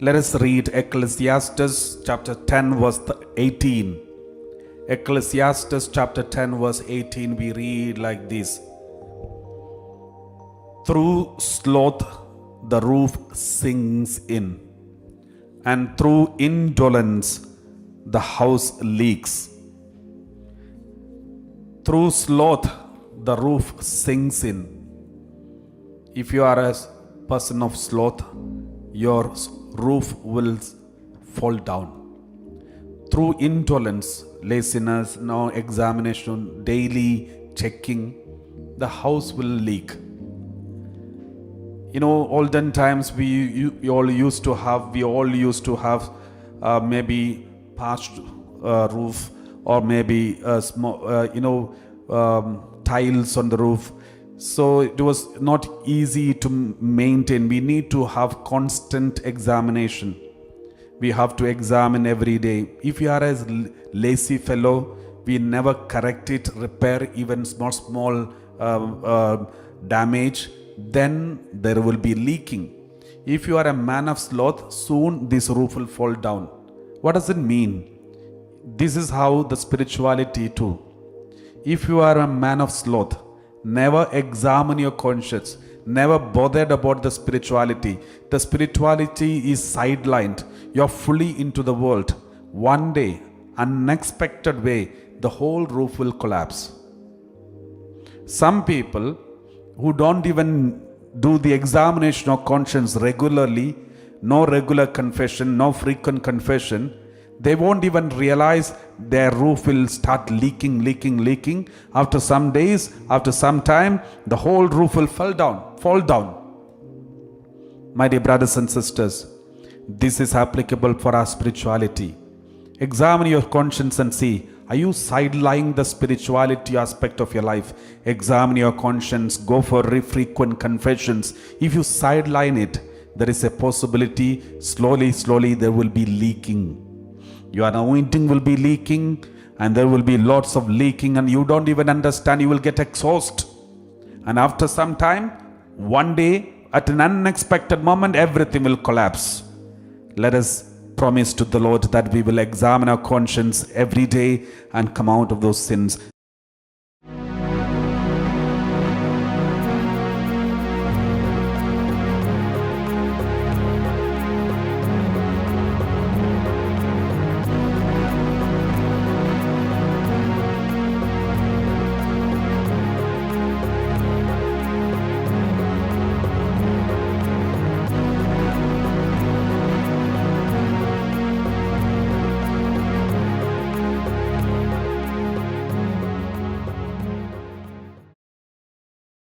Let us read Ecclesiastes chapter 10 verse 18. Ecclesiastes chapter 10 verse 18, we read like this. Through sloth the roof sinks in, and through indolence the house leaks. Through sloth the roof sinks in. If you are a person of sloth, your roof will fall down. Through indolence, laziness, no examination, daily checking, the house will leak. Olden times we all used to have maybe patched roof, or maybe small, tiles on the roof. So it was not easy to maintain. We need to have constant examination. We have to examine every day. If you are a lazy fellow, we never correct it, repair even small damage, then there will be leaking. If you are a man of sloth, soon this roof will fall down. What does it mean? This is how the spirituality too. If you are a man of sloth, never examine your conscience, never bothered about the spirituality. The spirituality is sidelined. You're fully into the world. One day, unexpected way, the whole roof will collapse. Some people who don't even do the examination of conscience regularly, no regular confession, no frequent confession, they won't even realize their roof will start leaking. After some days, after some time, the whole roof will fall down. My dear brothers and sisters, this is applicable for our spirituality. Examine your conscience and see, are you sidelining the spirituality aspect of your life? Examine your conscience, go for frequent confessions. If you sideline it, there is a possibility slowly there will be leaking. Your anointing will be leaking, and there will be lots of leaking, and you don't even understand. You will get exhausted. And after some time, one day, at an unexpected moment, everything will collapse. Let us promise to the Lord that we will examine our conscience every day and come out of those sins.